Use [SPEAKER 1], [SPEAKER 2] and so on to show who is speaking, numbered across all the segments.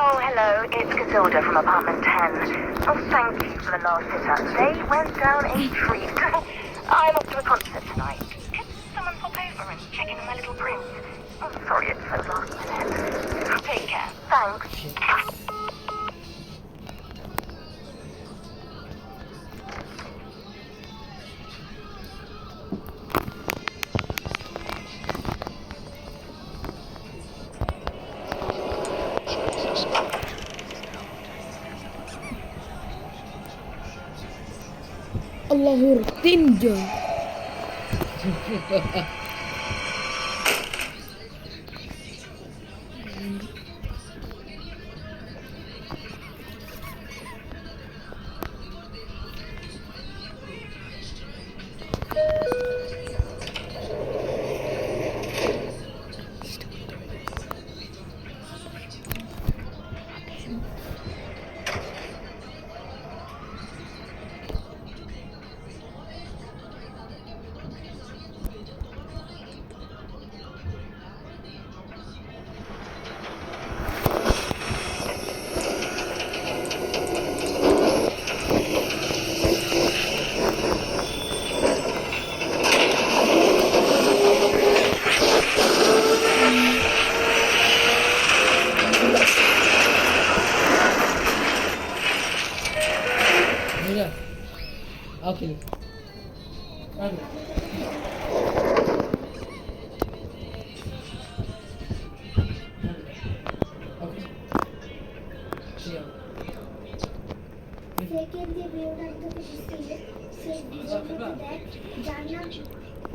[SPEAKER 1] Oh, hello, it's Casilda from apartment 10. Oh, thank you for the last sit-up. They went down a treat. I'm off to a concert tonight. Could someone pop over and check in on my little prince? Oh, sorry, it's so last minute. Take care. Thanks.
[SPEAKER 2] Allah'ur tinja.
[SPEAKER 3] Mira, okay. Okay.
[SPEAKER 4] Second যে ভিডিওটা তোকে দিচ্ছি সেই ভিডিওটা দেখ যার নাম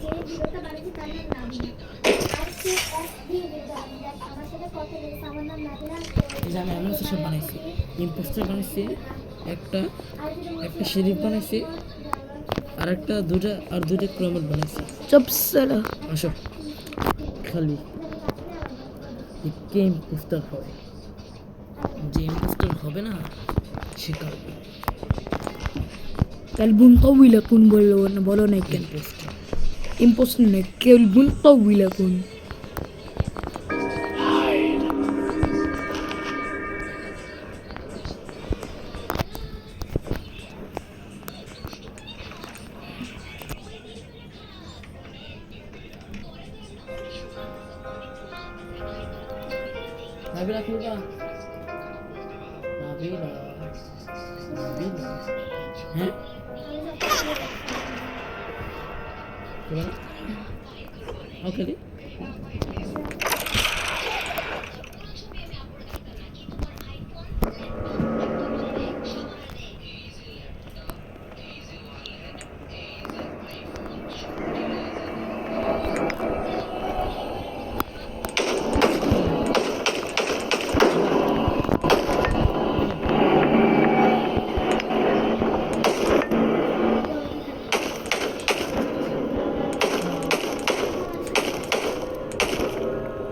[SPEAKER 4] যে ভিডিওটা বানিয়েছে তার নাম নাবিনা আর সে এক দিয়ে ভিডিও দেখ আমার সাথে কথা বলেছে আমার নাম নাবিনা
[SPEAKER 3] আমি এমন সব বানাইছি ইম্পোস্টার বানাইছি একটা শরীফ বানাইছি আর একটা দুটা ক্রমত বানাইছি
[SPEAKER 2] চুপ সালা।
[SPEAKER 3] আসো খালি কে ইম্পোস্টার হবে যে ইম্পোস্টার হবে না সে কারবে
[SPEAKER 2] Kalbun طويلة كون بولو نيكن imposter ne kalbun طويلة كون
[SPEAKER 3] Nabila keluar Nabila Hah? Gimana? Oke deh.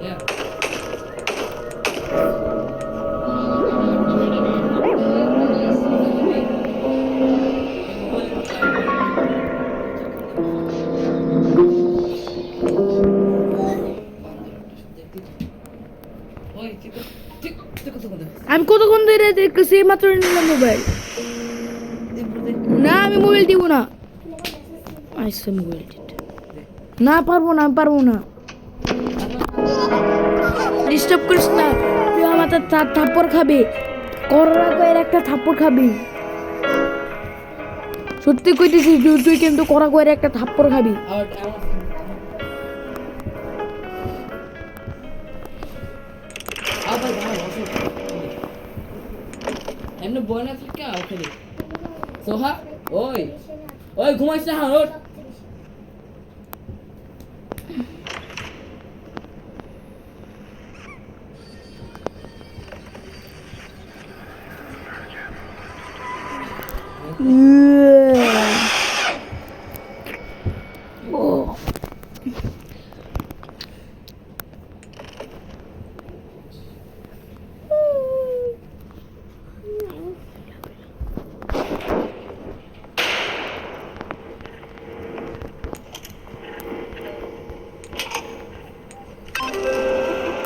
[SPEAKER 3] Ya.
[SPEAKER 2] আমি কতক্ষণ ধরে দেখতেছি মাত্র নিলাম মোবাইল না আমি মোবাইল দিব না আইসা মোবাইল না পারবো না ডিস্টার্ব করিস না তুই আমার থাপ্পড় খাবি করোনা কয়ের একটা থাপ্পড় খাবি সত্যি কইতেছি তুই কিন্তু করা কয়ের একটা থাপ্পড় খাবি
[SPEAKER 3] এমনি বয় না থাকে ওখানে সোহা ওই ঘুমাইছ না ওঠ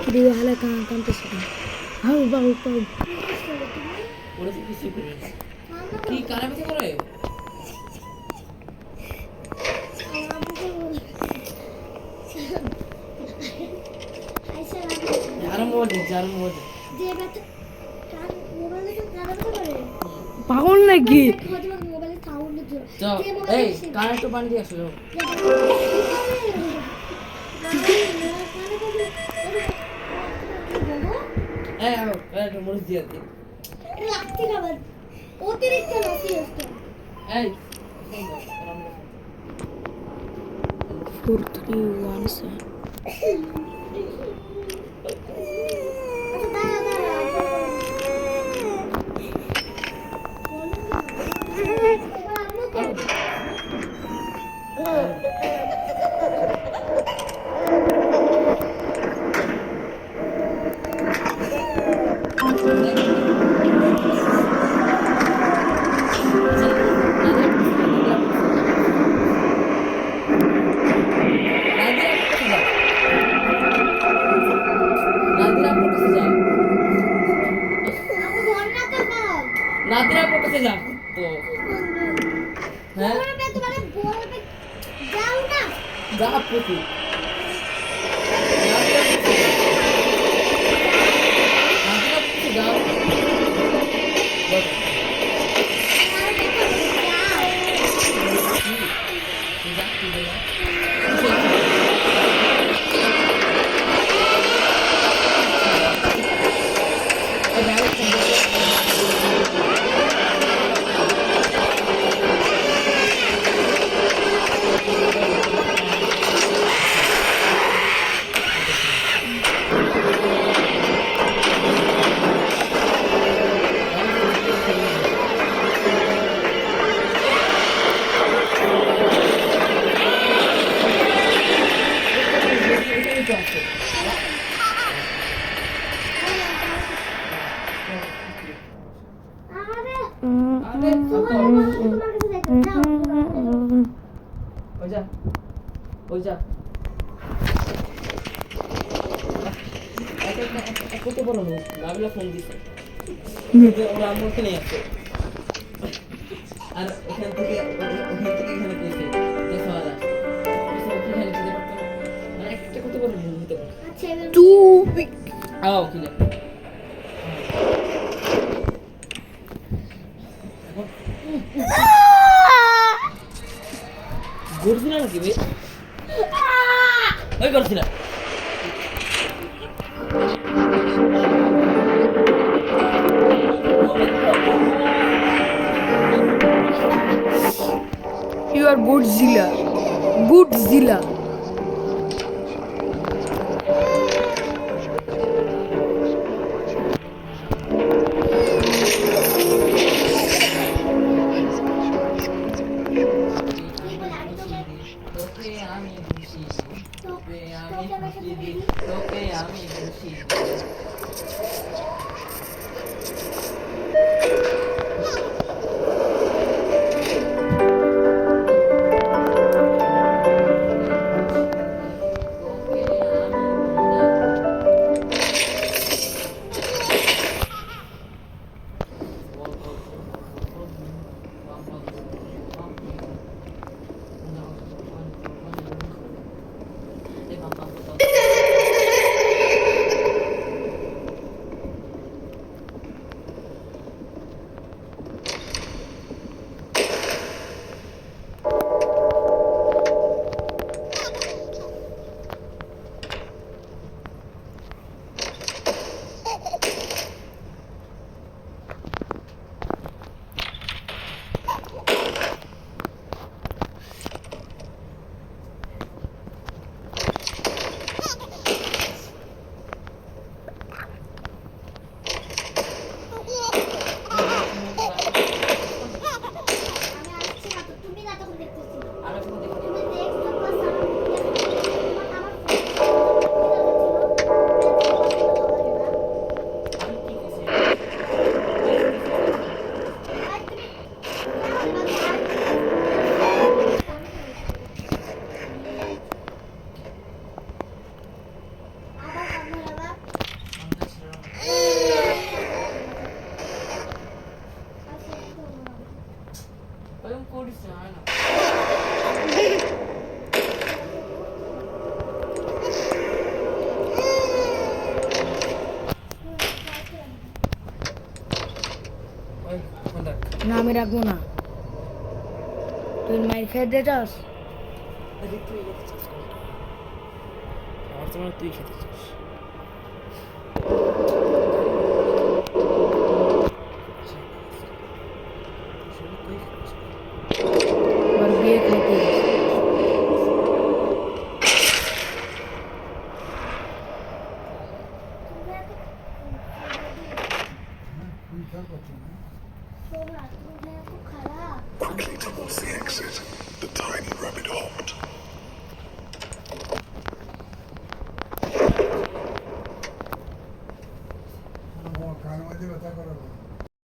[SPEAKER 2] Video halakan kantos. হাউ বাউ বাউ
[SPEAKER 3] ওরা তো কিছু করে না। কি কানে ব্যথা করে? আরো মোবাইল দিচ্ছে, আরো মোবাইল দিচ্ছে।
[SPEAKER 2] পাগল নাকি?
[SPEAKER 3] যাও, এই কানে একটু পানি দিয়ে আসো যাও। এই আও, একটু মরিচ দিয়ে দিই।
[SPEAKER 4] অতিরিক্ত নাকি আসতো
[SPEAKER 3] এই
[SPEAKER 2] 4 3 1 7
[SPEAKER 3] নাদিরা আপুর কাছে যা তো হ্যাঁ যা প্রতি নাদিরা আপুর কাছে যাও ওই যা কত বড় লোক নাবিলা ফোন দিছে ওরা আম্মুকে নিয়ে আসছে আর ওখান থেকে এখানে পেয়েছে দেখো আলা ওখানে যেতে পারতো না একটা কত বড় লোক হতে পারে আও কিলে গর্জিনা নাকি ভাই ওই গর্জিনা
[SPEAKER 2] You are Godzilla. Godzilla. না আমি রাখবো না। তুই মাইর খেয়ে দিয়ে যাস।
[SPEAKER 3] আরে তুই খেতে চাস কোনটা? আমার তো মনে হয় তুই খেতে চাস।
[SPEAKER 2] আর বিয়ে খাইতে গেছে।
[SPEAKER 4] শোনা, তুমি এত খারাপ।
[SPEAKER 5] Quickly towards the exit, the tiny rabbit hopped.
[SPEAKER 6] কার মাঝে ব্যথা করা